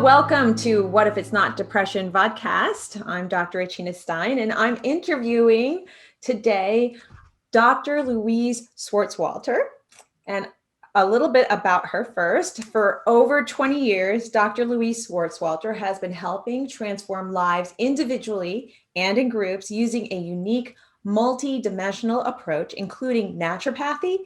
welcome to What If It's Not Depression Vodcast. I'm Dr. Achina Stein, and I'm interviewing today Dr. Louise Swartswalter. And a little bit about her first. For over 20 years, Dr. Louise Swartswalter has been helping transform lives individually and in groups using a unique multi-dimensional approach, including naturopathy,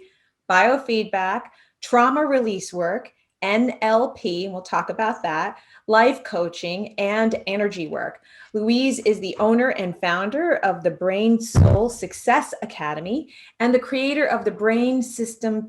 biofeedback, trauma release work, NLP, and we'll talk about that, life coaching, and energy work. Louise is the owner and founder of the Brain Soul Success Academy and the creator of the Brain System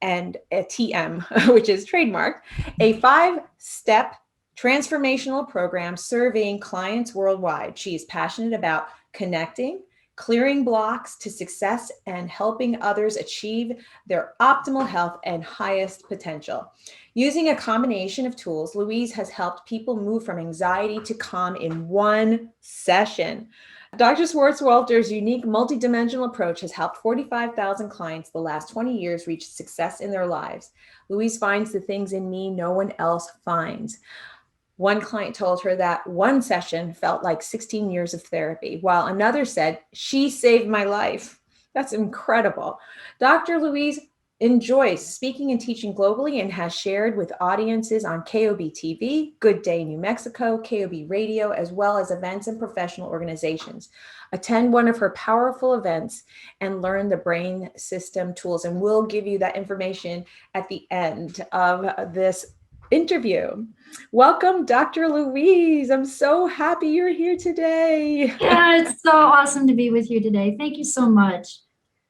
and TM, which is trademarked, a 5-step transformational program serving clients worldwide. She is passionate about connecting, clearing blocks to success, and helping others achieve their optimal health and highest potential. Using a combination of tools, Louise has helped people move from anxiety to calm in one session. Dr. Swartswalter's unique multidimensional approach has helped 45,000 clients the last 20 years reach success in their lives. Louise finds the things in me no one else finds. One client told her that one session felt like 16 years of therapy, while another said, "She saved my life." That's incredible. Dr. Louise enjoys speaking and teaching globally and has shared with audiences on KOB-TV, Good Day New Mexico, KOB Radio, as well as events and professional organizations. Attend one of her powerful events and learn the brain system tools. And we'll give you that information at the end of this interview. Welcome, Dr. Louise. I'm so happy you're here today. Yeah, it's so awesome to be with you today. Thank you so much.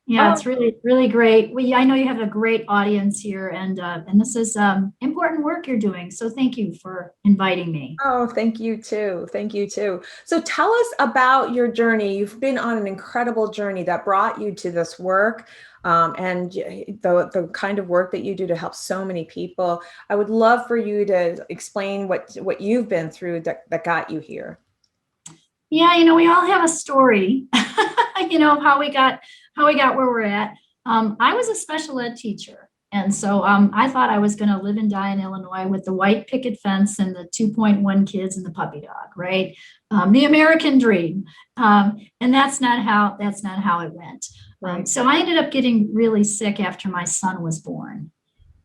Yeah, it's really, really great. I know you have a great audience here, and this is important work you're doing. So thank you for inviting me. Oh, thank you too. Thank you too. So tell us about your journey. You've been on an incredible journey that brought you to this work. And the kind of work that you do to help so many people. I would love for you to explain what you've been through that got you here. Yeah, we all have a story, of how we got where we're at. I was a special ed teacher. And so I thought I was going to live and die in Illinois with the white picket fence and the 2.1 kids and the puppy dog, right? The American dream. And that's not how it went. Right. So I ended up getting really sick after my son was born.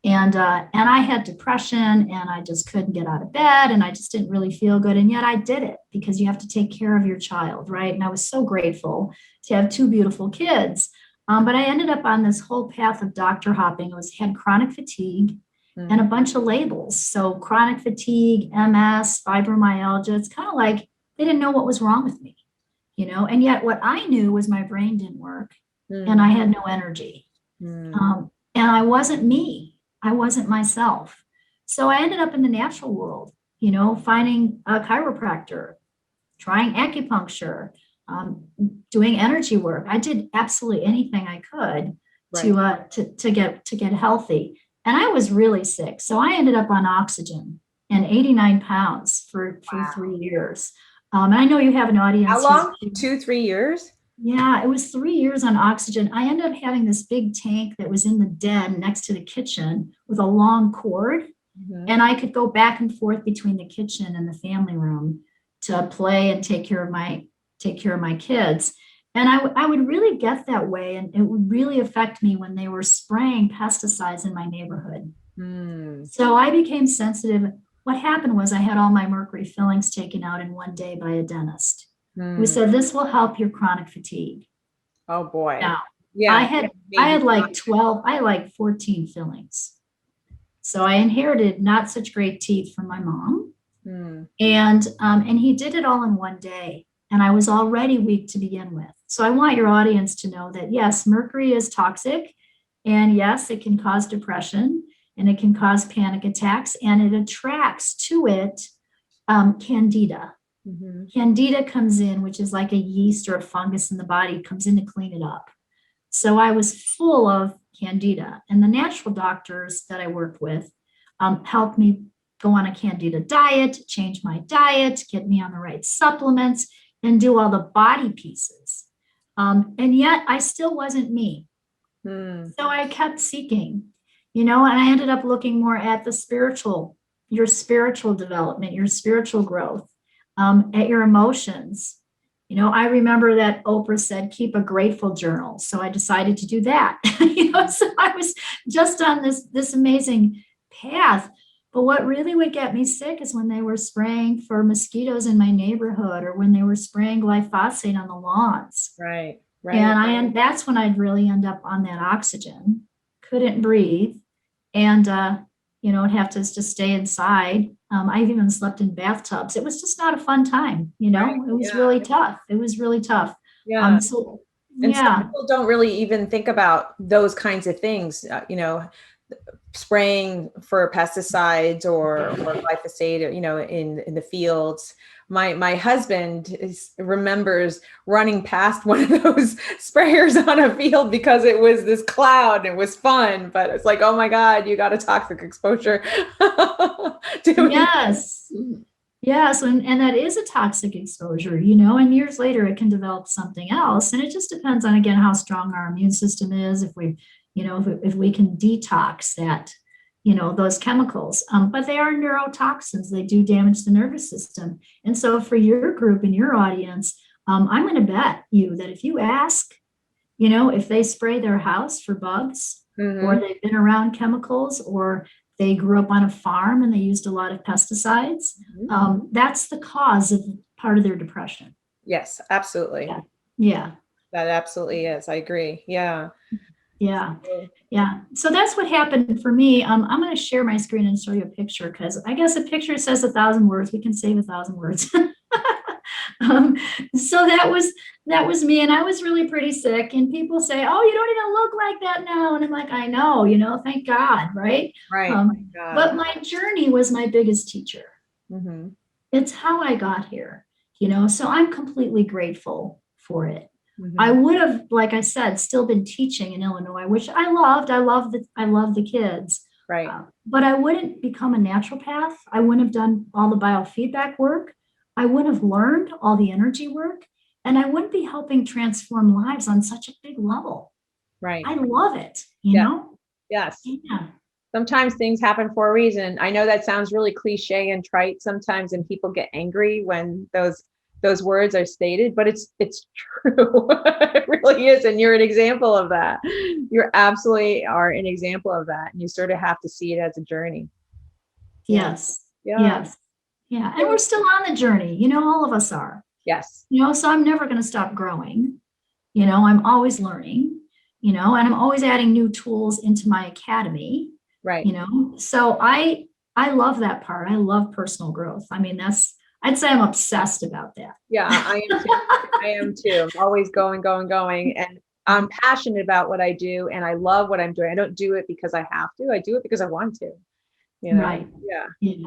And I had depression, and I just couldn't get out of bed, and I just didn't really feel good. And yet I did it because you have to take care of your child, right? And I was so grateful to have 2 beautiful kids. But I ended up on this whole path of doctor hopping. Had chronic fatigue and a bunch of labels. So chronic fatigue, MS, fibromyalgia. It's kind of like they didn't know what was wrong with me, and yet what I knew was my brain didn't work and I had no energy. And I wasn't me. I wasn't myself. So I ended up in the natural world, finding a chiropractor, trying acupuncture, doing energy work. I did absolutely anything I could to get healthy. And I was really sick. So I ended up on oxygen and 89 pounds for 3 years. And I know you have an audience. How long? 2-3 years? Yeah, it was 3 years on oxygen. I ended up having this big tank that was in the den next to the kitchen with a long cord. And I could go back and forth between the kitchen and the family room to play and take care of my kids. And I would really get that way. And it would really affect me when they were spraying pesticides in my neighborhood. So I became sensitive. What happened was I had all my mercury fillings taken out in one day by a dentist. We said, this will help your chronic fatigue. Oh boy. Now, yeah. I had like 14 fillings. So I inherited not such great teeth from my mom. And he did it all in one day. And I was already weak to begin with. So I want your audience to know that, yes, mercury is toxic. And yes, it can cause depression and it can cause panic attacks. And it attracts to it candida. Candida comes in, which is like a yeast or a fungus in the body, comes in to clean it up. So I was full of candida, and the natural doctors that I worked with helped me go on a candida diet, change my diet, get me on the right supplements, and do all the body pieces. And yet I still wasn't me. So I kept seeking, and I ended up looking more at the spiritual your spiritual development, your spiritual growth, at your emotions. You know, I remember that Oprah said, keep a grateful journal. So I decided to do that. You know, so I was just on this amazing path. But what really would get me sick is when they were spraying for mosquitoes in my neighborhood, or when they were spraying glyphosate on the lawns. Right. And that's when I'd really end up on that oxygen, couldn't breathe. And, you know, I'd have to just stay inside. I even slept in bathtubs. It was just not a fun time. You know, Right. it was really tough. It was really tough. Yeah. So, And some yeah. people don't really even think about those kinds of things, you know, spraying for pesticides or glyphosate, you know, in the fields. My husband remembers running past one of those sprayers on a field because it was this cloud and it was fun, but it's like, oh my God, you got a toxic exposure. Yes. Yes. And that is a toxic exposure, you know, and years later it can develop something else. And it just depends on, again, how strong our immune system is, if we, you know, if we can detox that, you know, those chemicals. But they are neurotoxins. They do damage the nervous system. And so for your group and your audience, I'm going to bet you that if you ask, you know, if they spray their house for bugs, or they've been around chemicals, or they grew up on a farm and they used a lot of pesticides, that's the cause of part of their depression. Yes, absolutely. Yeah. That absolutely is. I agree. Yeah. Yeah. Yeah. So that's what happened for me. I'm going to share my screen and show you a picture, because I guess a picture says 1,000 words. We can save 1,000 words. So that was me, and I was really pretty sick. And people say, "Oh, you don't even look like that now." And I'm like, "I know, you know, thank God, right?" Right. But my journey was my biggest teacher. It's how I got here, you know. So I'm completely grateful for it. I would have, like I said, still been teaching in Illinois, which I loved. I love the kids. Right. But I wouldn't become a naturopath. I wouldn't have done all the biofeedback work. I wouldn't have learned all the energy work. And I wouldn't be helping transform lives on such a big level. Right. I love it, you know? Yes. Yeah. Sometimes things happen for a reason. I know that sounds really cliche and trite sometimes, and people get angry when those words are stated, but it's true. It really is. And you're an example of that. You absolutely are an example of that. And you sort of have to see it as a journey. Yes. Yeah. Yes. Yeah. And we're still on the journey, you know, all of us are. Yes. You know, so I'm never going to stop growing. You know, I'm always learning, you know, and I'm always adding new tools into my academy. Right. You know, so I love that part. I love personal growth. I mean, I'd say I'm obsessed about that. Yeah, I am too. I am too. I'm always going. And I'm passionate about what I do, and I love what I'm doing. I don't do it because I have to. I do it because I want to. You know? Right. Yeah.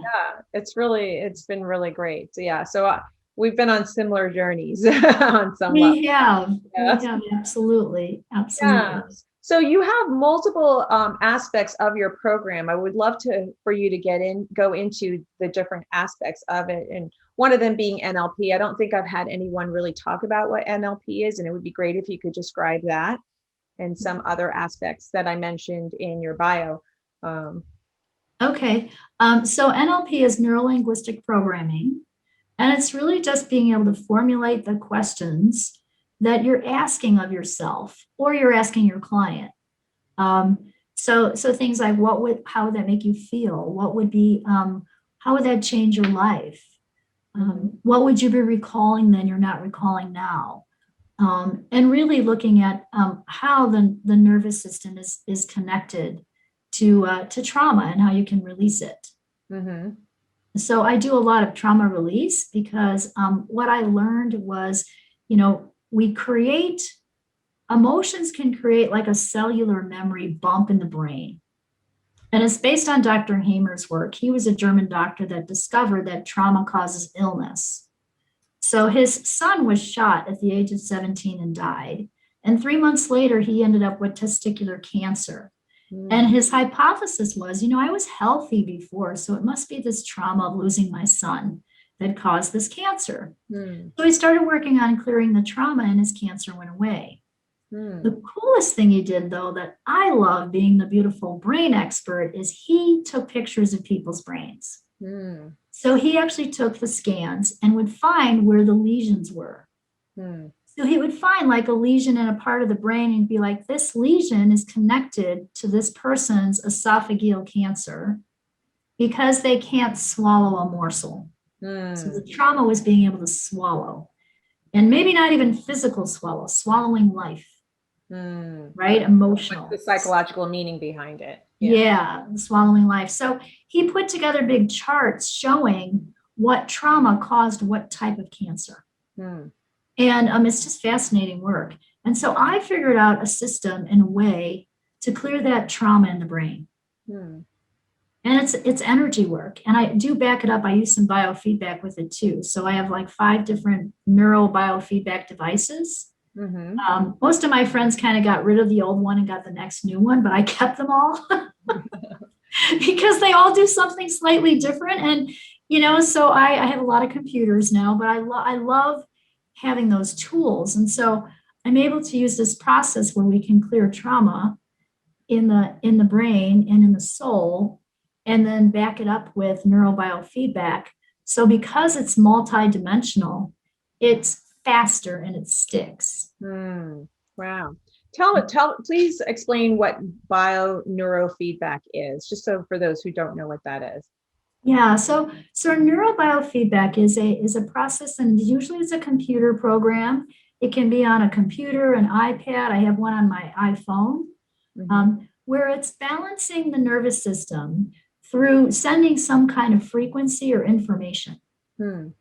It's been really great. So yeah. So we've been on similar journeys on some level. We have. Absolutely. Yeah. So you have multiple aspects of your program. I would love for you to go into the different aspects of it, and one of them being NLP. I don't think I've had anyone really talk about what NLP is, and it would be great if you could describe that and some other aspects that I mentioned in your bio. Okay. So NLP is neuro-linguistic programming, and it's really just being able to formulate the questions that you're asking of yourself or you're asking your client. So things like, how would that make you feel? What would be, how would that change your life? What would you be recalling then you're not recalling now? And really looking at how the nervous system is connected to trauma and how you can release it. So I do a lot of trauma release because what I learned was, you know, emotions can create like a cellular memory bump in the brain. And it's based on Dr. Hamer's work. He was a German doctor that discovered that trauma causes illness. So his son was shot at the age of 17 and died. And 3 months later, he ended up with testicular cancer. And his hypothesis was, you know, I was healthy before, so it must be this trauma of losing my son that caused this cancer. So he started working on clearing the trauma, and his cancer went away. The coolest thing he did, though, that I love being the beautiful brain expert, is he took pictures of people's brains. Mm. So he actually took the scans and would find where the lesions were. Mm. So he would find like a lesion in a part of the brain and be like, this lesion is connected to this person's esophageal cancer because they can't swallow a morsel. So the Mm. trauma was being able to swallow, and maybe not even physical swallow, swallowing life, Mm. right? What's the Emotional. psychological meaning behind it? Yeah. Yeah, swallowing life. So he put together big charts showing what trauma caused what type of cancer. Mm. And it's just fascinating work. And so I figured out a system and a way to clear that trauma in the brain. Mm. And it's energy work. And I do back it up. I use some biofeedback with it too. So I have like 5 different neural biofeedback devices. Mm-hmm. Most of my friends kind of got rid of the old one and got the next new one, but I kept them all because they all do something slightly different. And, so I have a lot of computers now, but I love having those tools. And so I'm able to use this process where we can clear trauma in the brain and in the soul, and then back it up with neurobiofeedback. So because it's multidimensional, it's faster and it sticks. Mm. Wow. Please explain what neurofeedback is, just so for those who don't know what that is. Yeah, so neurobiofeedback is a process, and usually it's a computer program. It can be on a computer, an iPad. I have one on my iPhone, where it's balancing the nervous system through sending some kind of frequency or information. Mm.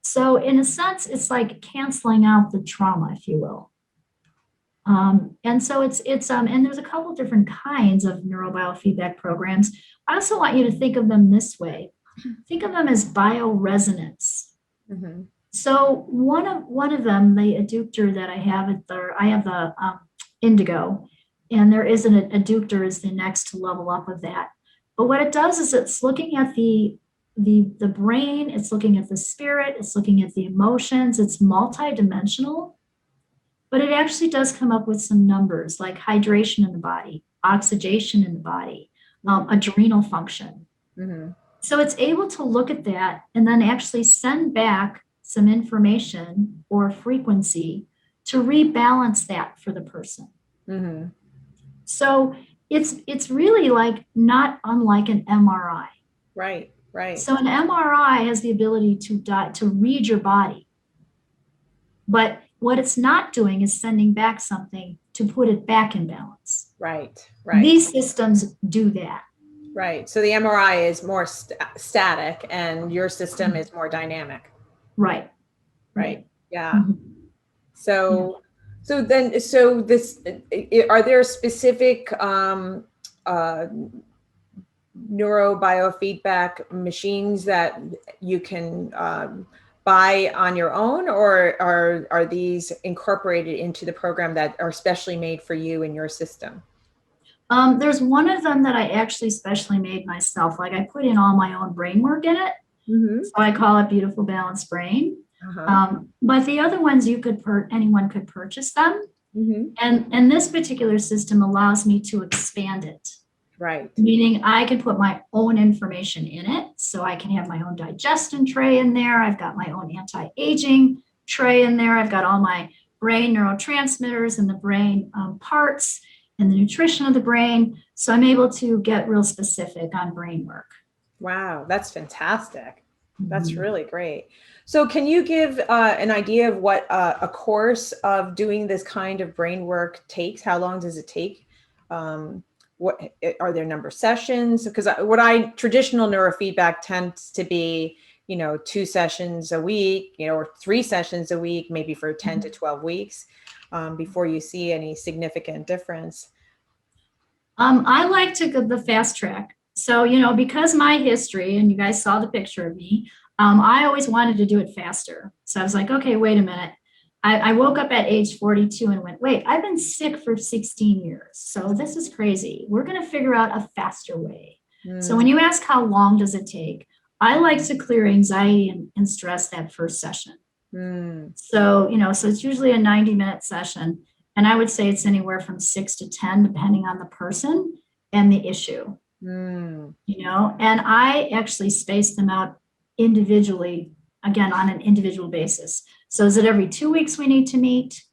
So in a sense, it's like canceling out the trauma, if you will. And so it's and there's a couple different kinds of neurobiofeedback programs. I also want you to think of them this way. Think of them as bioresonance. Mm-hmm. So one of them, the adductor that I have I have the indigo, and there is an adductor is the next level up of that. But what it does is it's looking at the brain, it's looking at the spirit, it's looking at the emotions, it's multidimensional. But it actually does come up with some numbers like hydration in the body, oxygenation in the body, adrenal function. Mm-hmm. So it's able to look at that and then actually send back some information or frequency to rebalance that for the person. Mm-hmm. So it's really like not unlike an MRI. Right, right. So an MRI has the ability to read your body. But what it's not doing is sending back something to put it back in balance. Right, right. These systems do that. Right. So the MRI is more static and your system is more dynamic. Right. Right. Yeah. Mm-hmm. So this, are there specific neurobiofeedback machines that you can buy on your own, or are these incorporated into the program that are specially made for you and your system? There's one of them that I actually specially made myself. Like I put in all my own brain work in it. Mm-hmm. So I call it Beautiful Balanced Brain. But the other ones anyone could purchase them. Mm-hmm. And this particular system allows me to expand it. Right. Meaning I can put my own information in it. So I can have my own digestion tray in there. I've got my own anti-aging tray in there. I've got all my brain neurotransmitters and the brain parts and the nutrition of the brain. So I'm able to get real specific on brain work. Wow, that's fantastic. That's really great. So can you give an idea of what a course of doing this kind of brain work takes? How long does it take? What are there number of sessions? Because traditional neurofeedback tends to be, 2 sessions a week, or 3 sessions a week, maybe for 10 to 12 weeks before you see any significant difference. I like to go the fast track. So, because my history, and you guys saw the picture of me, I always wanted to do it faster. So I was like, okay, wait a minute. I woke up at age 42 and went, wait, I've been sick for 16 years. So this is crazy. We're going to figure out a faster way. So when you ask how long does it take, I like to clear anxiety and stress that first session. So, so it's usually a 90-minute session. And I would say it's anywhere from 6 to 10, depending on the person and the issue. And I actually space them out individually, again, on an individual basis. So is it every 2 weeks we need to meet?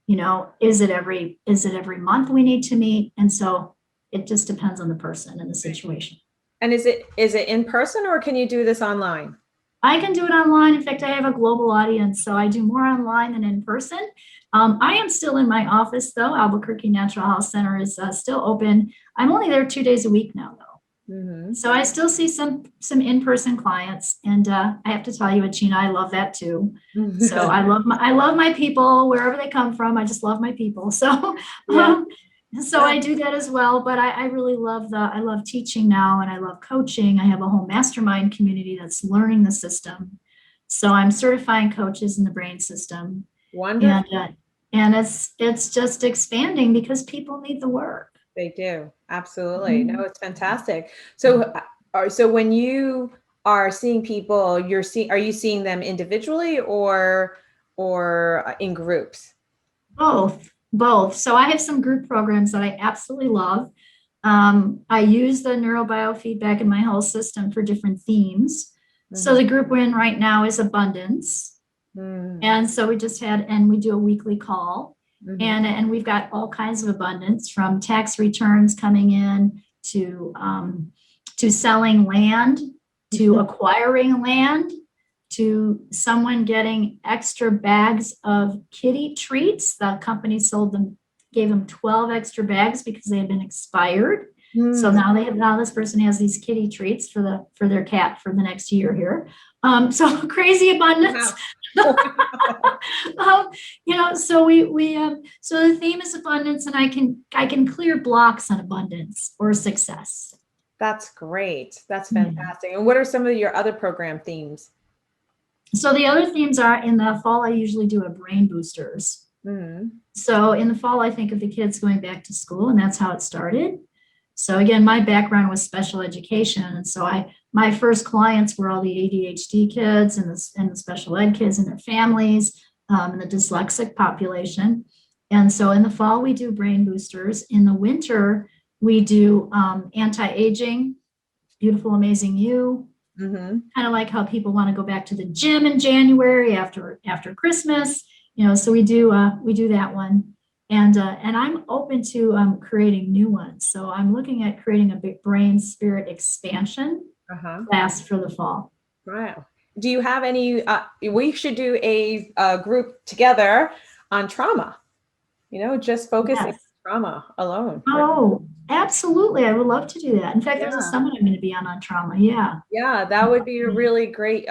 Is it every month we need to meet? And so it just depends on the person and the situation. And is it in person, or can you do this online? I can do it online. In fact, I have a global audience, so I do more online than in person. I am still in my office, though. Albuquerque Natural Health Center is still open. I'm only there 2 days a week now, though. Mm-hmm. So I still see some in-person clients, and I have to tell you, Achina, I love that too. So I love my people wherever they come from. I just love my people. So So I do that as well, but I really love I love teaching now, and I love coaching. I have a whole mastermind community that's learning the system. So I'm certifying coaches in the B.R.A.I.N system. Wonderful. And it's just expanding because people need the work. They do. Absolutely. No, it's fantastic. So when you are seeing people, are you seeing them individually or in groups? Both. So I have some group programs that I absolutely love. I use the neurobiofeedback in my whole system for different themes. Mm-hmm. So the group we're in right now is abundance. Mm-hmm. And so we do a weekly call. Mm-hmm. And we've got all kinds of abundance, from tax returns coming in to selling land, to acquiring land, to someone getting extra bags of kitty treats. The company gave them 12 extra bags because they had been expired. Mm. So now this person has these kitty treats for their cat for the next year here. So crazy abundance. Wow. So so the theme is abundance, and I can clear blocks on abundance or success. That's great. That's fantastic. Mm. And what are some of your other program themes? So the other themes are, in the fall, I usually do a brain boosters. Mm-hmm. So in the fall, I think of the kids going back to school, and that's how it started. So again, my background was special education. And so my first clients were all the ADHD kids and the special ed kids and their families, and the dyslexic population. And so in the fall, we do brain boosters. In the winter, we do anti-aging, Beautiful, Amazing You. Mm-hmm. Kind of like how people want to go back to the gym in January after Christmas, so we do that one. And I'm open to creating new ones. So I'm looking at creating a big brain spirit expansion class for the fall. Wow. Do you have any, we should do a group together on trauma, just focusing on trauma alone. Oh, absolutely. I would love to do that. In fact, there's a summit I'm going to be on trauma. Yeah. Yeah, that would be a really great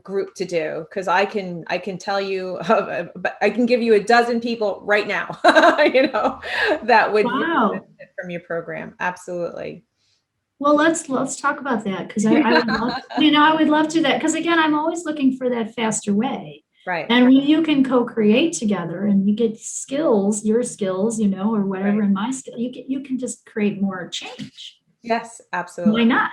group to do, because I can tell you, I can give you a dozen people right now, that would benefit from your program. Absolutely. Well, let's talk about that, because I would love, I would love to do that, because again, I'm always looking for that faster way. Right. And when you can co-create together and you get your skills, or whatever, in my skill, you can just create more change. Yes, absolutely. Why not?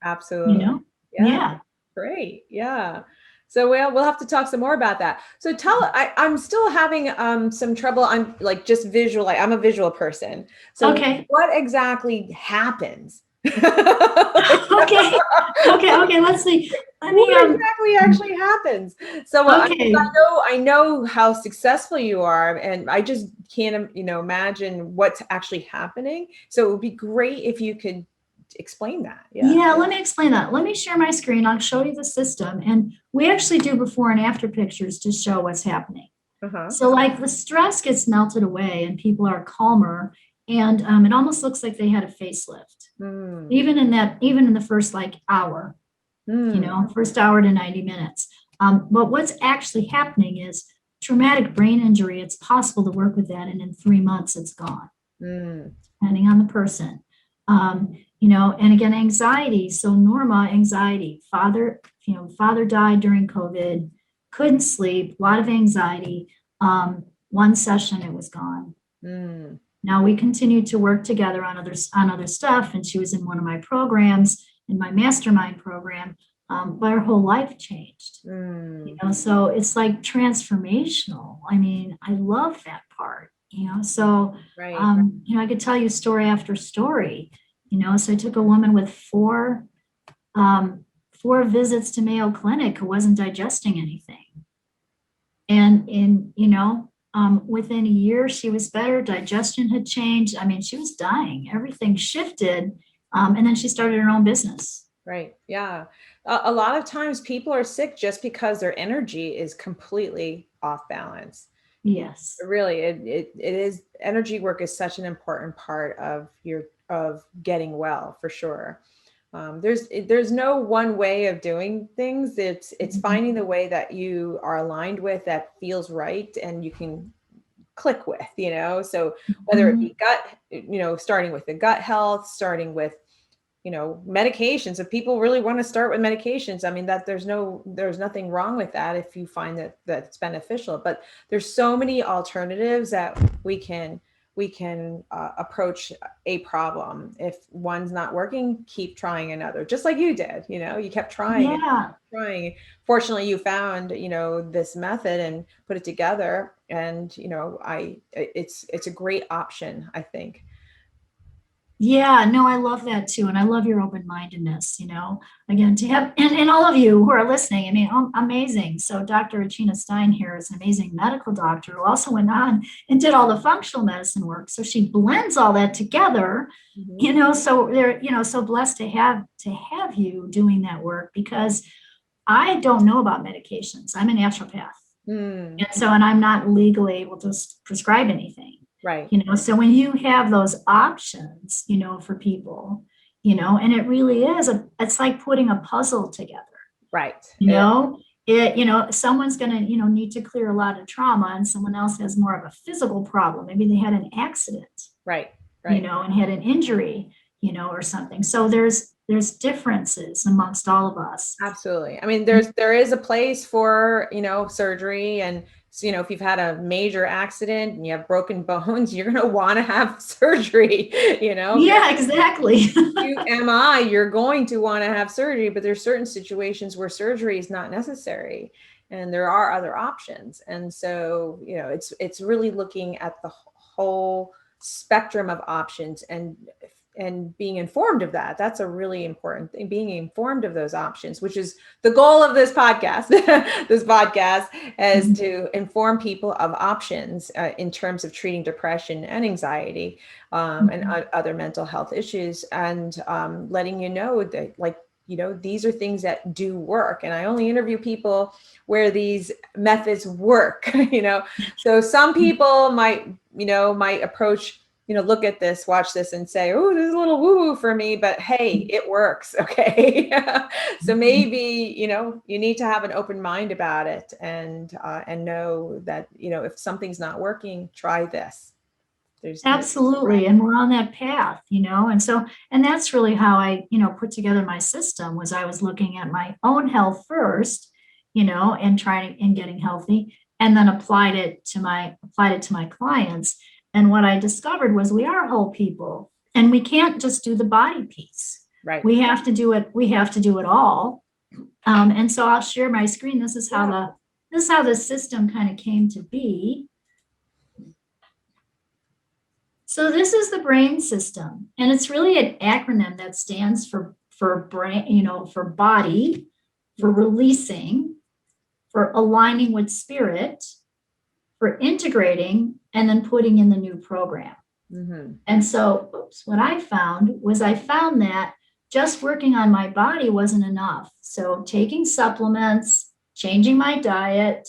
Absolutely. Yeah. Great. Yeah. So we'll have to talk some more about that. So I'm still having some trouble. I'm like just visual. I'm a visual person. So what exactly happens? Okay. Let's see. What exactly actually happens? So I know how successful you are, and I just can't imagine what's actually happening. So it would be great if you could explain that. Yeah, let me explain that. Let me share my screen. I'll show you the system, and we actually do before and after pictures to show what's happening. So like the stress gets melted away and people are calmer, and it almost looks like they had a facelift. Even in the first hour, first hour to 90 minutes. But what's actually happening is traumatic brain injury. It's possible to work with that, and in 3 months it's gone, depending on the person. And again, anxiety. So Norma, anxiety, father died during COVID, couldn't sleep, a lot of anxiety. 1 session, it was gone. Now we continued to work together on other stuff, and she was in one of my programs, in my mastermind program, but her whole life changed. So it's like transformational. I mean, I love that part. So, Right. I could tell you story after story, so I took a woman with four visits to Mayo Clinic who wasn't digesting anything. And within a year, she was better. Digestion had changed. I mean, she was dying. Everything shifted. And then she started her own business. Right. Yeah. A lot of times people are sick just because their energy is completely off balance. Yes. Really, it is, energy work is such an important part of getting well, for sure. There's no one way of doing things. It's finding the way that you are aligned with, that feels right, and you can click with, so whether it be gut, starting with the gut health, starting with medications. If people really want to start with medications, I mean, that there's nothing wrong with that if you find that that's beneficial. But there's so many alternatives that we can approach a problem. If one's not working, keep trying another, just like you did. You kept trying and trying. Fortunately, you found this method and put it together, and it's a great option, I think. Yeah, no, I love that too. And I love your open-mindedness, again, to have, and all of you who are listening, I mean, amazing. So Dr. Achina Stein here is an amazing medical doctor who also went on and did all the functional medicine work. So she blends all that together, so they're, so blessed to have you doing that work, because I don't know about medications. I'm a naturopath. And I'm not legally able to prescribe anything. Right. So when you have those options, for people, and it really is it's like putting a puzzle together. Right. Someone's going to, need to clear a lot of trauma, and someone else has more of a physical problem. Maybe they had an accident, right. And had an injury, or something. So there's differences amongst all of us. Absolutely. I mean, there is a place for, surgery. And so, if you've had a major accident and you have broken bones, you're going to want to have surgery, Yeah, exactly. You're going to want to have surgery, but there's certain situations where surgery is not necessary, and there are other options. And so, it's really looking at the whole spectrum of options and being informed of that. That's a really important thing, being informed of those options, which is the goal of this podcast. This podcast is to inform people of options in terms of treating depression and anxiety and other mental health issues, and letting you know that, these are things that do work. And I only interview people where these methods work, So some people might approach, look at this, watch this and say, oh, this is a little woo-woo for me, but hey, it works. Okay. So maybe, you need to have an open mind about it, and know that, if something's not working, try this. Absolutely. And we're on that path, and that's really how I, put together my system. Was I was looking at my own health first, and trying and getting healthy, and then applied it to my clients. And what I discovered was we are whole people, and we can't just do the body piece. Right. We have to do it. We have to do it all. And so I'll share my screen. This is how the system kind of came to be. So this is the BRAIN system, and it's really an acronym that stands for brain, for body, for releasing, for aligning with spirit, for integrating, and then putting in the new program. And so what I found that just working on my body wasn't enough. So taking supplements, changing my diet,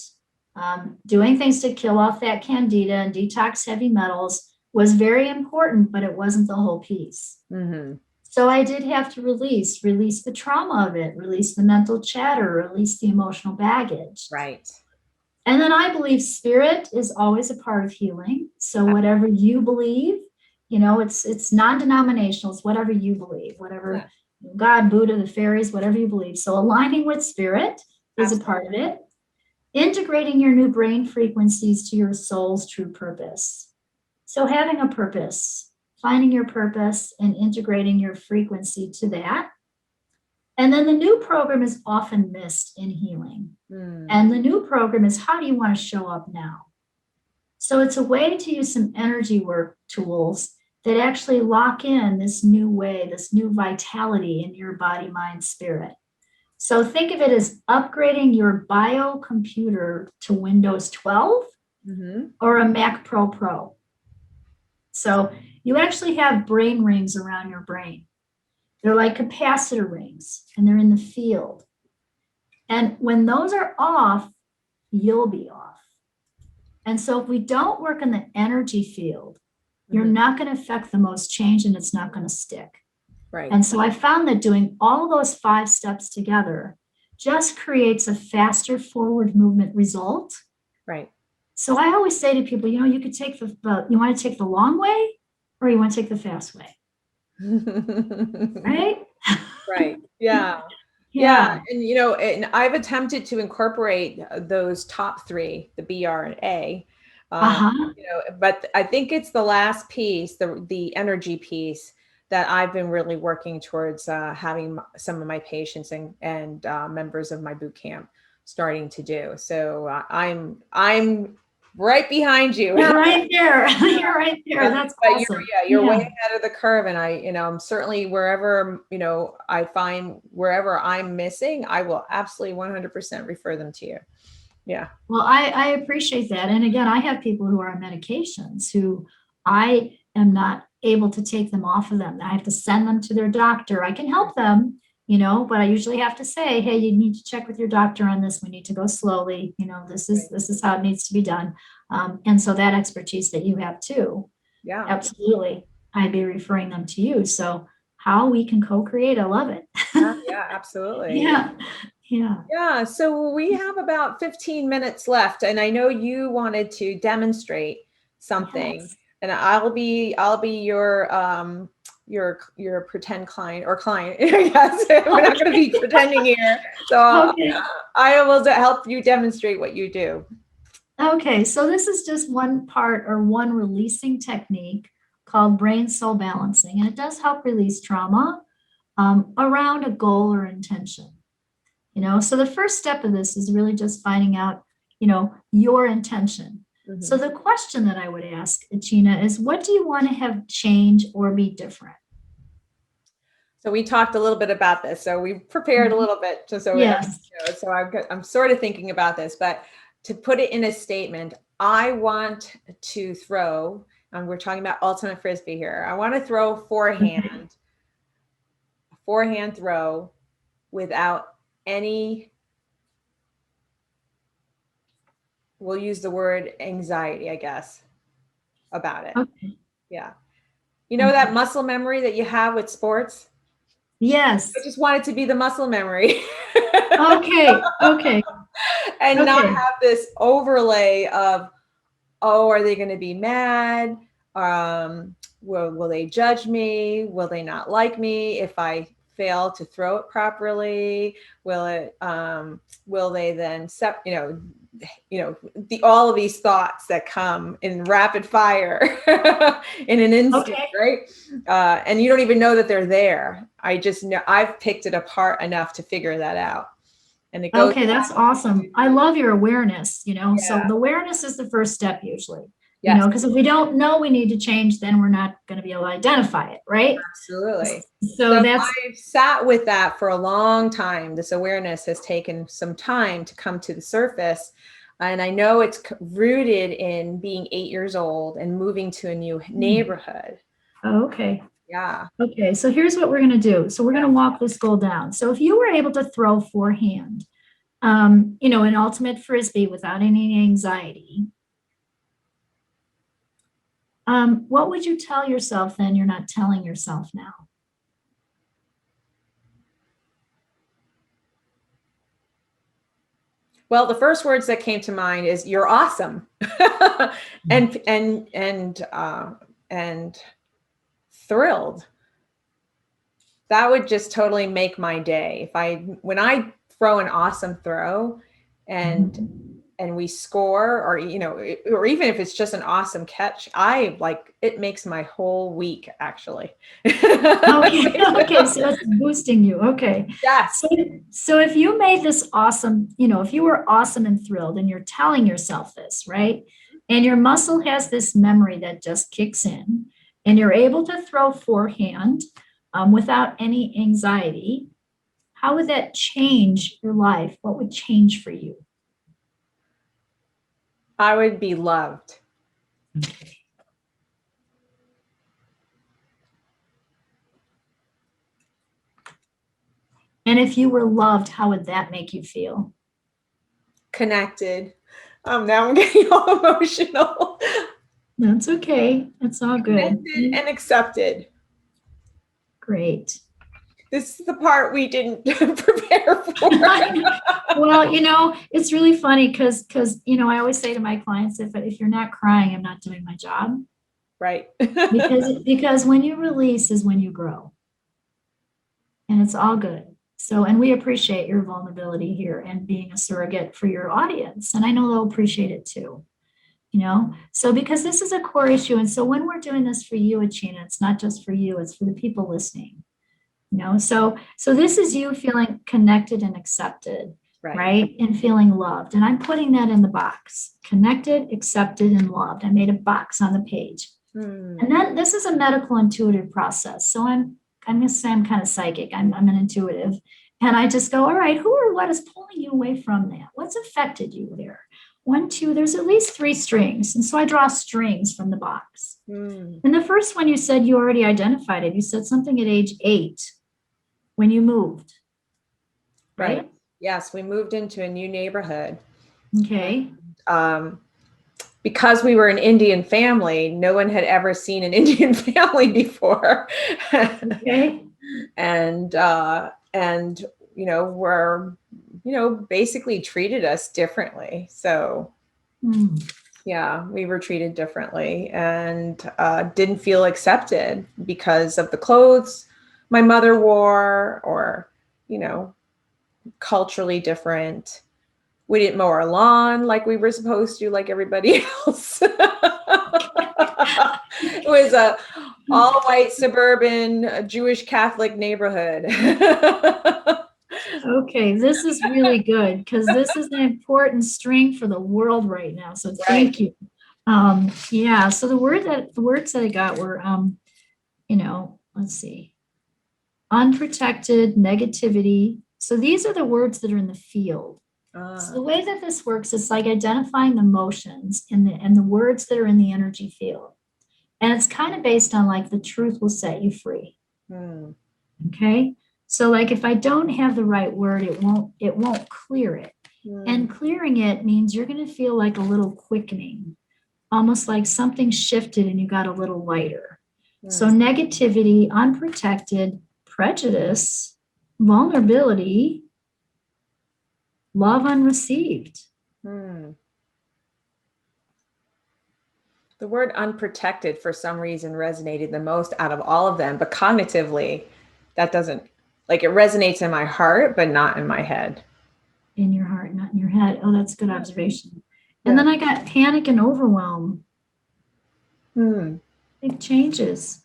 doing things to kill off that candida and detox heavy metals was very important, but it wasn't the whole piece. So I did have to release the trauma of it, release the mental chatter, release the emotional baggage. Right. And then I believe spirit is always a part of healing. So whatever you believe, it's non-denominational. It's whatever you believe, whatever God, Buddha, the fairies, whatever you believe. So aligning with spirit is a part of it. Integrating your new brain frequencies to your soul's true purpose. So having a purpose, finding your purpose and integrating your frequency to that. And then the new program is often missed in healing. And the new program is, how do you want to show up now? So it's a way to use some energy work tools that actually lock in this new way, this new vitality in your body, mind, spirit. So think of it as upgrading your biocomputer to Windows 12 or a Mac Pro. So you actually have brain rings around your brain. They're like capacitor rings, and they're in the field. And when those are off, you'll be off. And so if we don't work in the energy field, you're not going to affect the most change, and it's not going to stick. Right. And so I found that doing all those 5 steps together just creates a faster forward movement result. Right. So I always say to people, you could take you want to take the long way or you want to take the fast way. Right? Right. Yeah. Yeah. And, and I've attempted to incorporate those top 3, the B.R.A.I.N. But I think it's the last piece, the energy piece, that I've been really working towards having some of my patients and members of my boot camp starting to do. So I'm right behind you. You're right there. You're right there. That's awesome. You're way ahead of the curve. And I'm certainly wherever, I find wherever I'm missing, I will absolutely 100% refer them to you. Yeah. Well, I appreciate that. And again, I have people who are on medications who I am not able to take them off of them. I have to send them to their doctor. I can help them, but I usually have to say, hey, you need to check with your doctor on this. We need to go slowly. This is how it needs to be done. And so that expertise that you have too. Yeah, absolutely. I'd be referring them to you. So how we can co-create, I love it. Yeah, absolutely. Yeah. So we have about 15 minutes left, and I know you wanted to demonstrate something. Yes. And I'll be your pretend client or client. Yes, we're not going to be pretending here. So I will help you demonstrate what you do. Okay, so this is just one part or one releasing technique called brain soul balancing, and it does help release trauma around a goal or intention. So the first step of this is really just finding out, your intention. So the question that I would ask, Achina, is what do you want to have change or be different? So we talked a little bit about this. So we prepared a little bit just so yes. So I'm sort of thinking about this, but to put it in a statement, I want to throw, and we're talking about ultimate frisbee here. I want to throw forehand throw without any, we'll use the word anxiety, I guess, about it. Okay. Yeah. That muscle memory that you have with sports? Yes. I just want it to be the muscle memory. Okay. And not have this overlay of, are they going to be mad? Will they judge me? Will they not like me if I fail to throw it properly? Will they then all of these thoughts that come in rapid fire in an instant, right? And you don't even know that they're there. I just know I've picked it apart enough to figure that out. And it goes that's awesome. I love your awareness, so the awareness is the first step usually. Yes. Because if we don't know we need to change, then we're not going to be able to identify it, right? Absolutely. So I've sat with that for a long time. This awareness has taken some time to come to the surface. And I know it's rooted in being 8 years old and moving to a new neighborhood. Okay. Yeah. Okay. So here's what we're going to do. So we're going to walk this goal down. So if you were able to throw forehand, an ultimate frisbee without any anxiety, what would you tell yourself then you're not telling yourself now? Well, the first words that came to mind is "you're awesome," and thrilled. That would just totally make my day. When I throw an awesome throw, and we score, or even if it's just an awesome catch, it makes my whole week actually. Okay, so it's boosting you. Okay. Yes. So if you made this awesome, if you were awesome and thrilled and you're telling yourself this, right? And your muscle has this memory that just kicks in, and you're able to throw forehand without any anxiety. How would that change your life? What would change for you? I would be loved. And if you were loved, how would that make you feel? Connected. Now I'm getting all emotional. That's okay. That's all good. Connected and accepted. Great. This is the part we didn't prepare for. Well, it's really funny because I always say to my clients, if you're not crying, I'm not doing my job. Right. because when you release is when you grow. And it's all good. So, and we appreciate your vulnerability here and being a surrogate for your audience. And I know they'll appreciate it too. So because this is a core issue. And so when we're doing this for you, Achina, it's not just for you, it's for the people listening. So this is you feeling connected and accepted, right? And feeling loved. And I'm putting that in the box: connected, accepted, and loved. I made a box on the page. And then this is a medical intuitive process. So I'm going to say I'm kind of psychic. I'm an intuitive. And I just go, all right, who or what is pulling you away from that? What's affected you there? 1, 2, there's at least 3 strings. And so I draw strings from the box. And the first one you said you already identified it. You said something at age 8 when you moved. Right? Yes, we moved into a new neighborhood. Okay. Because we were an Indian family, no one had ever seen an Indian family before. Okay. And were, basically treated us differently. So yeah, we were treated differently and didn't feel accepted because of the clothes my mother wore, or, culturally different. We didn't mow our lawn like we were supposed to, like everybody else. It was a all-white suburban Jewish Catholic neighborhood. Okay, this is really good because this is an important string for the world right now. So thank you. Yeah. So the words that I got were, let's see, unprotected, negativity. So these are the words that are in the field. So the way that this works is like identifying the emotions and the words that are in the energy field. And it's kind of based on like the truth will set you free. Okay. So like if I don't have the right word, it won't clear it. And clearing it means you're going to feel like a little quickening, almost like something shifted and you got a little lighter. So negativity, unprotected, prejudice, vulnerability, love unreceived. The word unprotected for some reason resonated the most out of all of them, but cognitively that doesn't, like, it resonates in my heart, but not in my head. In your heart, not in your head. Oh, that's a good observation. And then I got panic and overwhelm. Big changes.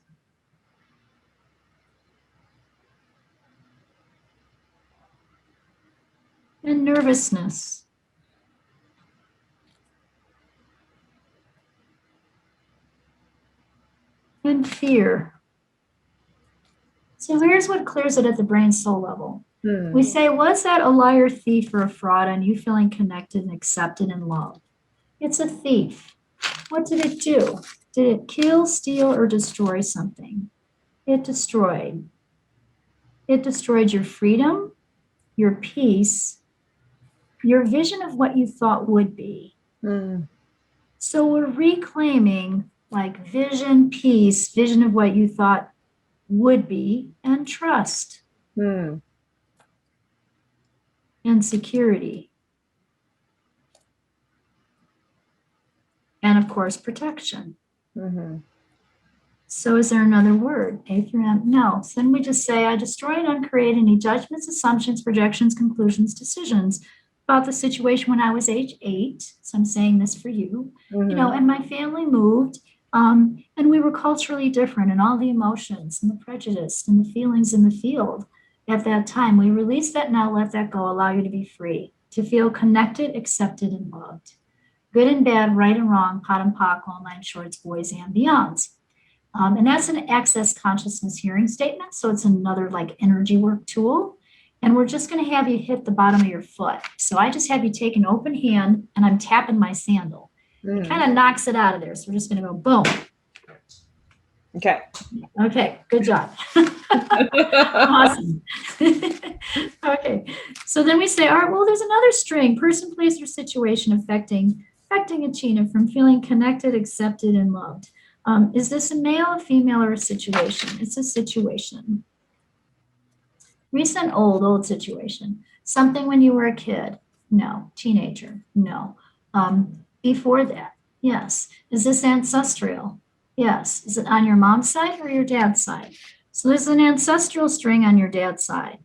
And nervousness. And fear. So here's what clears it at the brain soul level. We say, was that a liar, thief, or a fraud on you feeling connected and accepted and loved? It's a thief. What did it do? Did it kill, steal, or destroy something? It destroyed. It destroyed your freedom, your peace, your vision of what you thought would be. So we're reclaiming like vision, peace, vision of what you thought would be, and trust. And security. And of course, protection. So is there another word? A through M? No. So then we just say, I destroy and uncreate any judgments, assumptions, projections, conclusions, decisions about the situation when I was age 8. So I'm saying this for you, and my family moved, and we were culturally different, and all the emotions and the prejudice and the feelings in the field at that time. We release that now, let that go, allow you to be free, to feel connected, accepted, and loved. good and bad, right and wrong, pot and pock, all nine shorts, boys and beyonds. And that's an access consciousness hearing statement. So it's another like energy work tool. And we're just going to have you hit the bottom of your foot. So I just have you take an open hand and I'm tapping my sandal. It kind of knocks it out of there. So we're just going to go boom. Okay. Okay, good job. Awesome. Okay, so then we say, all right, well, there's another string, person, place, or situation affecting Achina from feeling connected, accepted, and loved. Is this a male, a female, or a situation? It's a situation. Recent, old situation. Something when you were a kid? No. Teenager? No. Before that? Yes. Is this ancestral? Yes. Is it on your mom's side or your dad's side? So there's an ancestral string on your dad's side.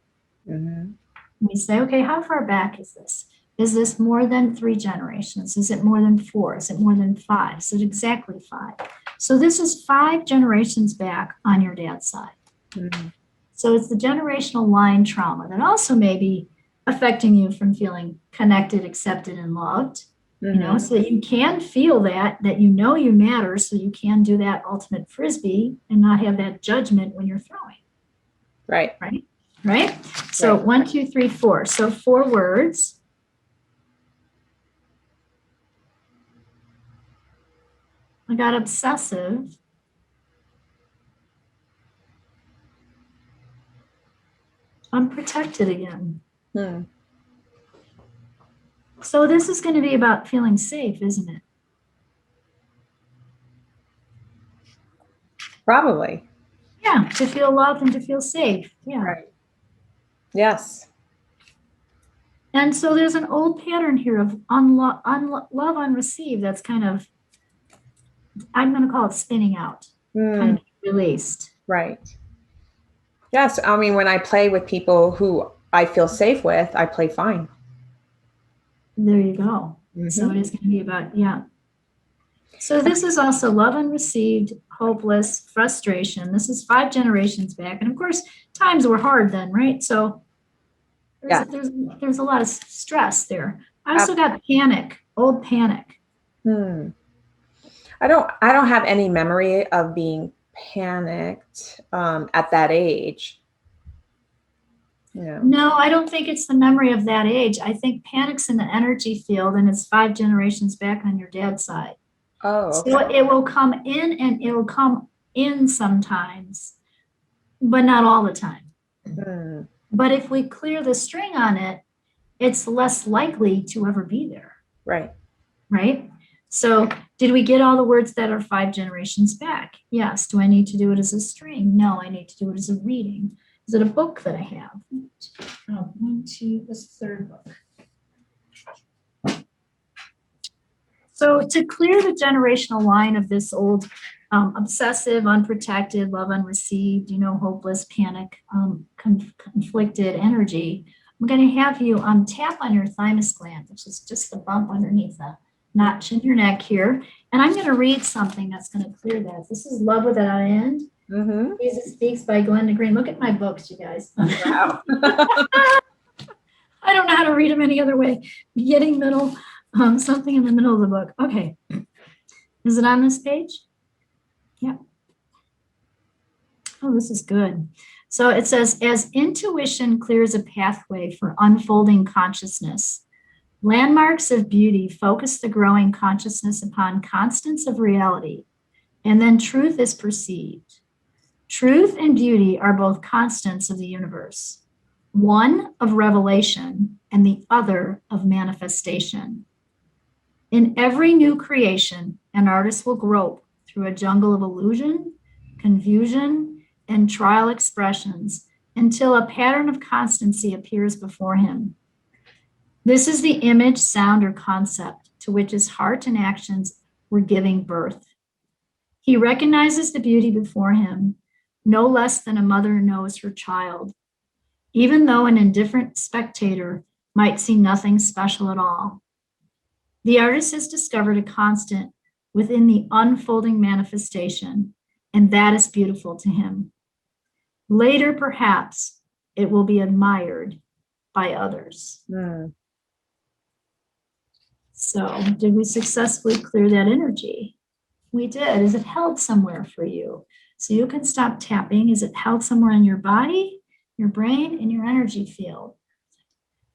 Mm-hmm. We say, okay, how far back is this? Is this more than 3 generations? Is it more than 4? Is it more than 5? Is it exactly 5? So this is 5 generations back on your dad's side. Mm-hmm. So it's the generational line trauma that also may be affecting you from feeling connected, accepted, and loved. You know, so that you can feel that you know you matter, so you can do that ultimate frisbee and not have that judgment when you're throwing. Right. So Right. 1, 2, 3, 4. So 4 words. I got obsessive. Unprotected again. So this is going to be about feeling safe, isn't it? Probably. Yeah, to feel loved and to feel safe. Yeah. Right. Yes. And so there's an old pattern here of love unreceived that's kind of, I'm going to call it spinning out, kind of released. Right. Yes. I mean, when I play with people who I feel safe with, I play fine. There you go. Mm-hmm. So it is going to be about, yeah. So this is also love unreceived, hopeless, frustration. This is 5 generations back. And of course, times were hard then, right? So there's a lot of stress there. I also got panic, old panic. I don't have any memory of being panicked at that age. Yeah. No, I don't think it's the memory of that age. I think panic's in the energy field and it's 5 generations back on your dad's side. Oh, okay. So it will come in and it will come in sometimes, but not all the time. But if we clear the string on it, it's less likely to ever be there. Right? So did we get all the words that are 5 generations back? Yes. Do I need to do it as a string? No, I need to do it as a reading. Is it a book that I have? 1, 2, this third book. So to clear the generational line of this old obsessive, unprotected, love unreceived, hopeless, panic, conflicted energy, I'm going to have you tap on your thymus gland, which is just the bump underneath the notch in your neck here. And I'm going to read something that's going to clear that. This is Love Without End. Jesus Speaks by Glenda Green. Look at my books, you guys. Wow. I don't know how to read them any other way. Beginning, middle, something in the middle of the book. Okay. Is it on this page? Yeah. Oh, this is good. So it says, as intuition clears a pathway for unfolding consciousness, landmarks of beauty focus the growing consciousness upon constants of reality, and then truth is perceived. Truth and beauty are both constants of the universe, one of revelation and the other of manifestation. In every new creation, an artist will grope through a jungle of illusion, confusion, and trial expressions until a pattern of constancy appears before him. This is the image, sound, or concept to which his heart and actions were giving birth. He recognizes the beauty before him, no less than a mother knows her child, even though an indifferent spectator might see nothing special at all. The artist has discovered a constant within the unfolding manifestation, and that is beautiful to him. Later, perhaps, it will be admired by others. So did we successfully clear that energy? We did. Is it held somewhere for you? So you can stop tapping. Is it held somewhere in your body, your brain, and your energy field?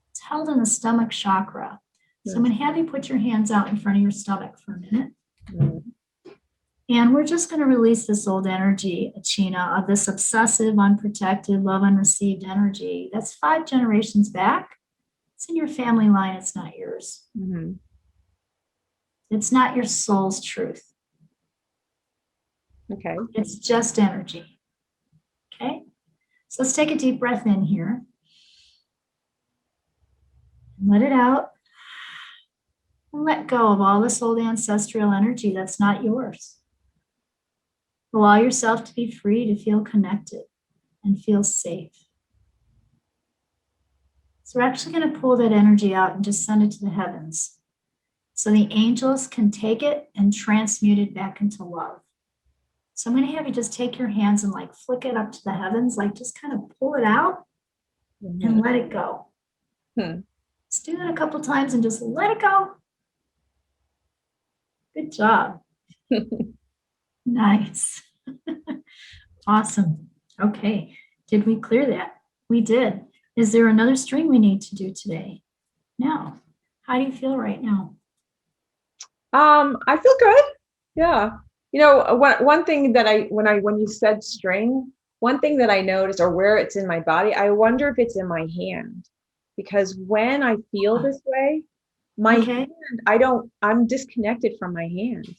It's held in the stomach chakra. So I'm going to have you put your hands out in front of your stomach for a minute. And we're just going to release this old energy, Achina, of this obsessive, unprotected, love unreceived energy. That's 5 generations back. It's in your family line. It's not yours. Mm-hmm. It's not your soul's truth. Okay. It's just energy. Okay. So let's take a deep breath in here. And let it out. And let go of all this old ancestral energy that's not yours. Allow yourself to be free to feel connected and feel safe. So we're actually going to pull that energy out and just send it to the heavens. So the angels can take it and transmute it back into love. So I'm going to have you just take your hands and like flick it up to the heavens, like just kind of pull it out and let it go. Let's do that a couple times and just let it go. Good job. Nice. Awesome. Okay. Did we clear that? We did. Is there another string we need to do today? No. How do you feel right now? I feel good. Yeah. You know, one thing that when you said string, one thing that I noticed, or where it's in my body, I wonder if it's in my hand, because when I feel this way, my hand, I'm disconnected from my hand.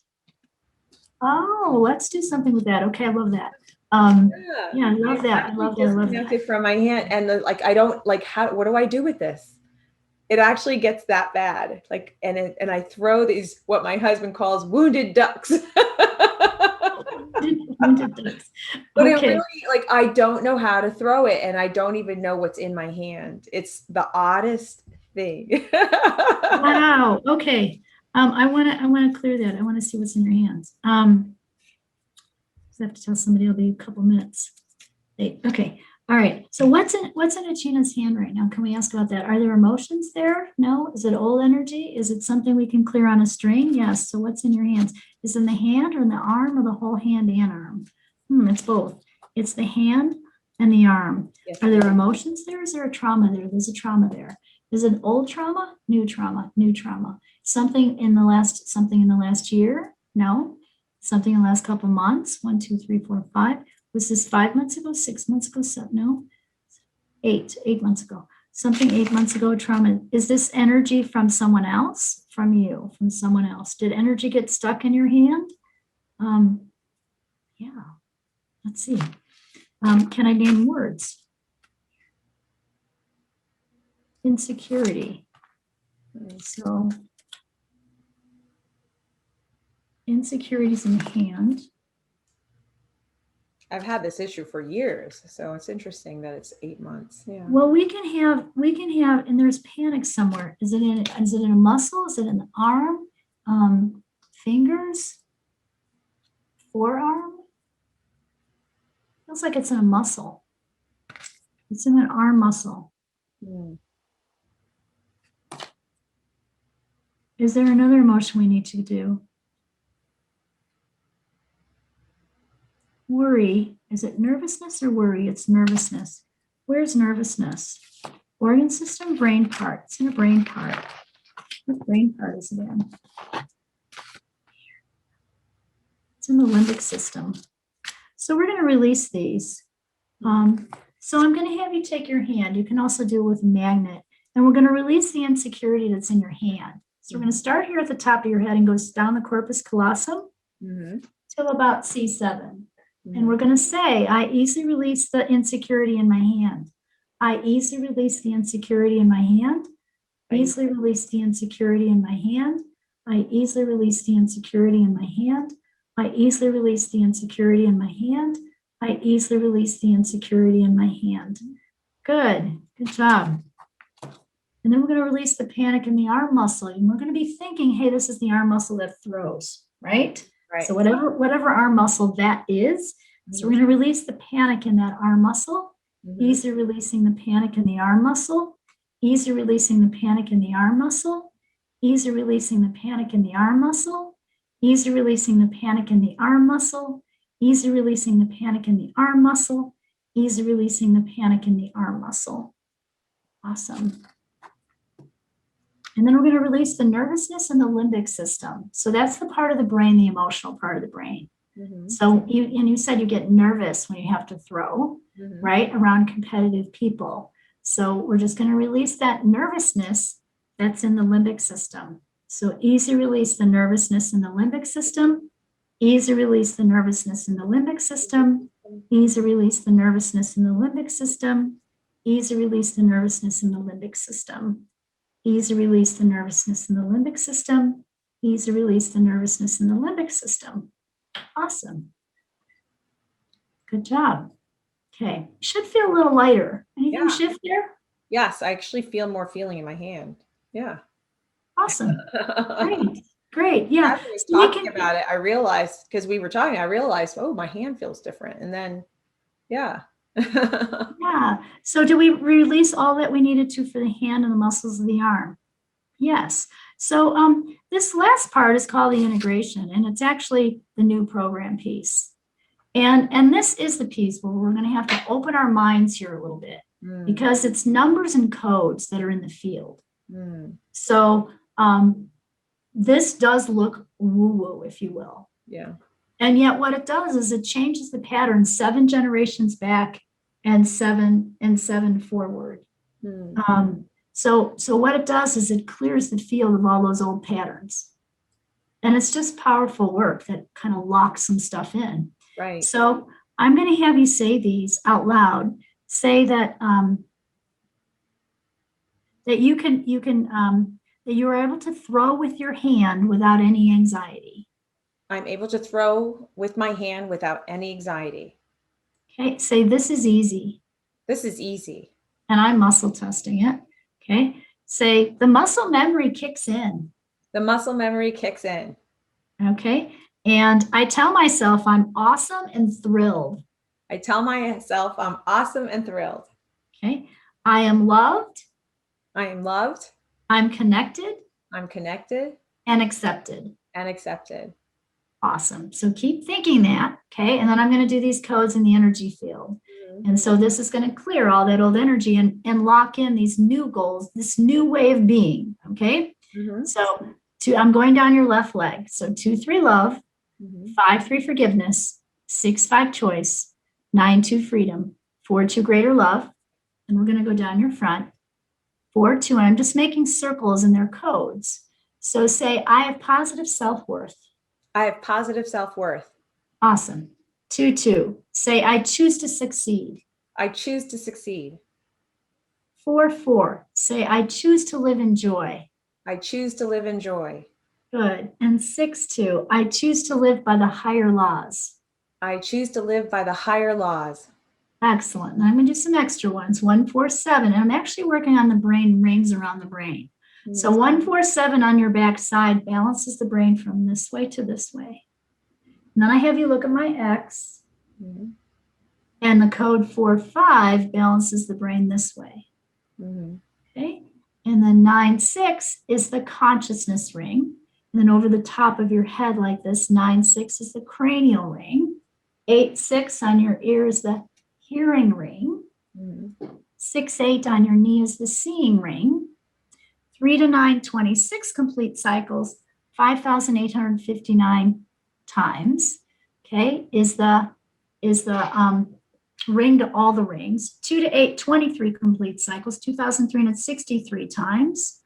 Oh, let's do something with that. Okay, I love that. Yeah, I love that. I love that. I love that. Disconnected from my hand, and I don't like what do I do with this? It actually gets that bad. Like, and I throw these, what my husband calls wounded ducks. Wounded ducks. But it really, like, I don't know how to throw it, and I don't even know what's in my hand. It's the oddest thing. Wow. Okay. I want to clear that. I want to see what's in your hands. I have to tell somebody it'll be a couple minutes. Okay. All right. So what's in Achina's hand right now? Can we ask about that? Are there emotions there? No. Is it old energy? Is it something we can clear on a string? Yes. So what's in your hands? Is it in the hand or in the arm, or the whole hand and arm? It's both. It's the hand and the arm. Yes. Are there emotions there? Is there a trauma there? There's a trauma there. Is it old trauma? New trauma? New trauma? Something in the last year? No. Something in the last couple months? 1, 2, 3, 4, 5. Was this 5 months ago, 6 months ago? 7, no. 8 months ago. Something 8 months ago, trauma. Is this energy from someone else? From you, from someone else? Did energy get stuck in your hand? Yeah. Let's see. Can I name words? Insecurity. So insecurities in the hand. I've had this issue for years, so it's interesting that it's 8 months. Yeah. Well, we can have, and there's panic somewhere. Is it in a muscle? Is it in the arm? Fingers? Forearm? Feels like it's in a muscle. It's in an arm muscle. Is there another emotion we need to do? Worry. Is it nervousness or worry? It's nervousness. Where's nervousness? Organ system, brain part. It's in a brain part. What brain part is it in? It's in the limbic system. So we're going to release these. So I'm going to have you take your hand. You can also do it with a magnet. And we're going to release the insecurity that's in your hand. So we're going to start here at the top of your head and go down the corpus callosum till about C7. And we're going to say, I easily release the insecurity in my hand. I easily release the insecurity in my hand. Easily release the insecurity in my hand. I easily release the insecurity in my hand. I easily release the insecurity in my hand. I easily release the insecurity in my hand. Good. Good job. And then we're going to release the panic in the arm muscle. And we're going to be thinking, hey, this is the arm muscle that throws, right? Right. So whatever arm muscle that is, so we're going to release the panic in that arm muscle, easy releasing the panic in the arm muscle, easy releasing the panic in the arm muscle, easy releasing the panic in the arm muscle, easy releasing the panic in the arm muscle, easy releasing the panic in the arm muscle, easy releasing the panic in the arm muscle. Awesome. And then we're going to release the nervousness in the limbic system. So that's the part of the brain, the emotional part of the brain. Mm-hmm. So you said you get nervous when you have to throw, Mm-hmm. right, around competitive people. So we're just going to release that nervousness that's in the limbic system. So easy release the nervousness in the limbic system, easy release the nervousness in the limbic system, easy release the nervousness in the limbic system, easy release the nervousness in the limbic system, easy release the nervousness in the limbic system, easy release the nervousness in the limbic system. Awesome. Good job. Okay, should feel a little lighter. Anything shift there? Yes, I actually feel more feeling in my hand. Yeah. Awesome. Great. Yeah. As I was talking about it, I realized, because we were talking, I realized, oh, my hand feels different. And then, yeah. Yeah. So do we release all that we needed to for the hand and the muscles of the arm? Yes. So this last part is called the integration, and it's actually the new program piece. And this is the piece where we're going to have to open our minds here a little bit, because it's numbers and codes that are in the field. So this does look woo-woo, if you will. Yeah. And yet what it does is it changes the pattern 7 generations back and 7 forward. So what it does is it clears the field of all those old patterns. And it's just powerful work that kind of locks some stuff in. Right. So I'm going to have you say these out loud. Say that that you are able to throw with your hand without any anxiety. I'm able to throw with my hand without any anxiety. Okay. Say, this is easy. This is easy. And I'm muscle testing it. Okay. Say, the muscle memory kicks in. The muscle memory kicks in. Okay. And I tell myself I'm awesome and thrilled. I tell myself I'm awesome and thrilled. Okay. I am loved. I am loved. I'm connected. I'm connected. And accepted. And accepted. Awesome. So keep thinking that. Okay. And then I'm going to do these codes in the energy field. And so this is going to clear all that old energy and lock in these new goals, this new way of being. Okay. So I'm going down your left leg. So 2-3 love, 5-3 forgiveness, 6-5 choice, 9-2 freedom, 4-2 greater love. And we're going to go down your front. 4-2. I'm just making circles in their codes. So say, I have positive self-worth. I have positive self-worth. Awesome. 2-2. Say, I choose to succeed. I choose to succeed. 4-4. Say, I choose to live in joy. I choose to live in joy. Good. And 6-2. I choose to live by the higher laws. I choose to live by the higher laws. Excellent. And I'm going to do some extra ones. 1-4-7. And I'm actually working on the brain rings around the brain. So 1-4-7 on your back side balances the brain from this way to this way. And then I have you look at my X. And the code 4-5 balances the brain this way. Okay. And then 9-6 is the consciousness ring. And then over the top of your head like this, 9-6 is the cranial ring. 8-6 on your ear is the hearing ring. 6-8 on your knee is the seeing ring. 3-9, 26 complete cycles, 5,859 times. Okay, is the ring to all the rings. 2-8, 23 complete cycles, 2,363 times.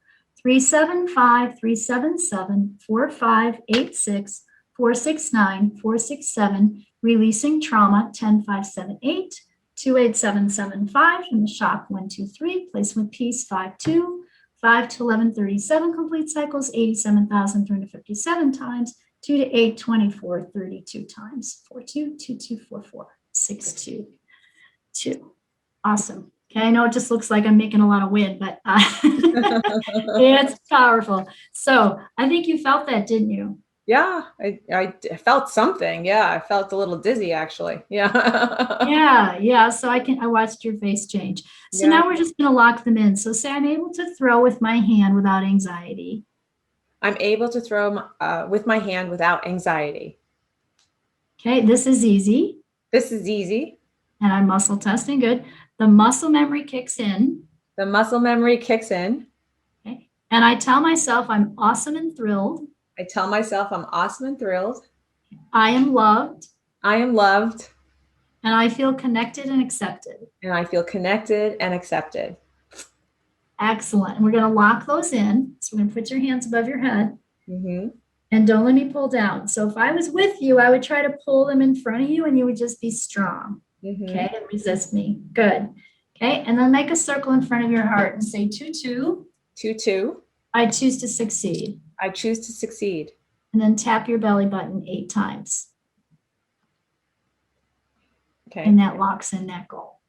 3-7-5, 3-7-7, 4-5, 8-6, 4-6-9, 4-6-7, releasing trauma, 10-5-7-8, 2-8-7-7-5, and the shock, 1-2-3, placement peace, 5-2, 5-11, 37 complete cycles, 87,357 times, 2-8, 24, 32 times, 4-2, 2-2, 4-4, 6-2, 2. Awesome. Okay, I know it just looks like I'm making a lot of wind, but it's powerful. So I think you felt that, didn't you? Yeah, I felt something. Yeah, I felt a little dizzy actually. Yeah. Yeah. So I watched your face change. So now we're just going to lock them in. So say I'm able to throw with my hand without anxiety. I'm able to throw with my hand without anxiety. Okay, this is easy. This is easy. And I'm muscle testing. Good. The muscle memory kicks in. The muscle memory kicks in. Okay. And I tell myself I'm awesome and thrilled. I tell myself I'm awesome and thrilled. I am loved. I am loved. And I feel connected and accepted. And I feel connected and accepted. Excellent. And we're going to lock those in. So we're going to put your hands above your head. Mm-hmm. And don't let me pull down. So if I was with you, I would try to pull them in front of you and you would just be strong. Mm-hmm. Okay. And resist me. Good. Okay. And then make a circle in front of your heart and say 2-2. 2-2. I choose to succeed. I choose to succeed. And then tap your belly button 8 times. Okay. And that locks in that goal.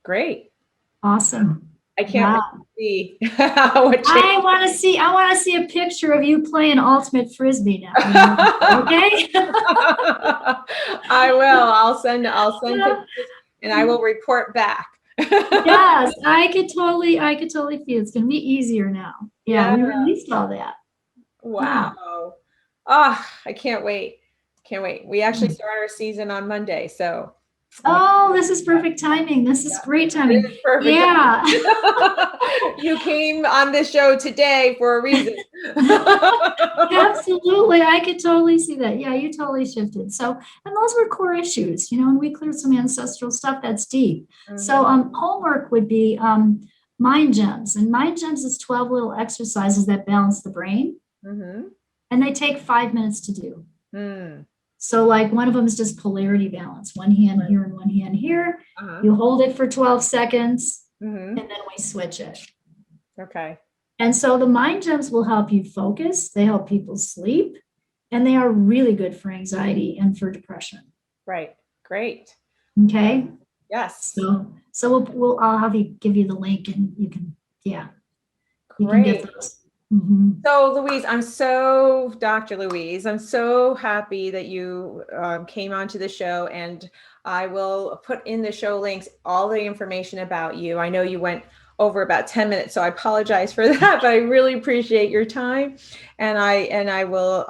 Great. Awesome. I can't wait to see how it changes. I want to see a picture of you playing ultimate frisbee now. Okay? I will. I'll send pictures and I will report back. Yes, I could totally feel it's going to be easier now. Yeah, we released all that. Wow. Oh, I can't wait. Can't wait. We actually start our season on Monday, so. Oh, this is perfect timing. This is great timing. It is perfect. Yeah. You came on this show today for a reason. Absolutely. I could totally see that. Yeah, you totally shifted. So, and those were core issues, and we cleared some ancestral stuff that's deep. Mm-hmm. So homework would be Mind Gems. And Mind Gems is 12 little exercises that balance the brain. Mm-hmm. And they take 5 minutes to do. So like one of them is just polarity balance, one hand here and one hand here. You hold it for 12 seconds and then we switch it. Okay. And so the Mind Gems will help you focus. They help people sleep and they are really good for anxiety and for depression. Right. Great. Okay. Yes. So I'll give you the link and you can, you Great. Can get those. Mm-hmm. So Dr. Louise, I'm so happy that you came onto the show, and I will put in the show links all the information about you. I know you went over about 10 minutes, so I apologize for that, but I really appreciate your time. And I will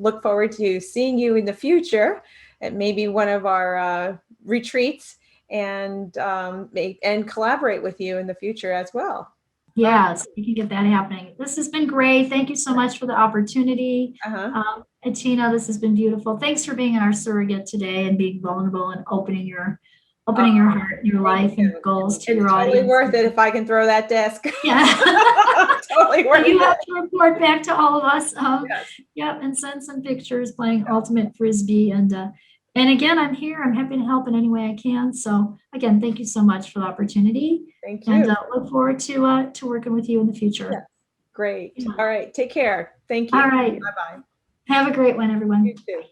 look forward to seeing you in the future at maybe one of our retreats and collaborate with you in the future as well. Yeah, so we can get that happening. This has been great. Thank you so much for the opportunity. Achina, this has been beautiful. Thanks for being our surrogate today and being vulnerable and opening your heart, your life, and your goals to your audience. It's totally worth it if I can throw that disc. Yeah. Totally worth it. You have to report back to all of us. Yes. And send some pictures playing ultimate frisbee. And again, I'm here. I'm happy to help in any way I can. So again, thank you so much for the opportunity. Thank you. And look forward to working with you in the future. Yeah. Great. All right. Take care. Thank you. All right. Bye-bye. Have a great one, everyone. You too.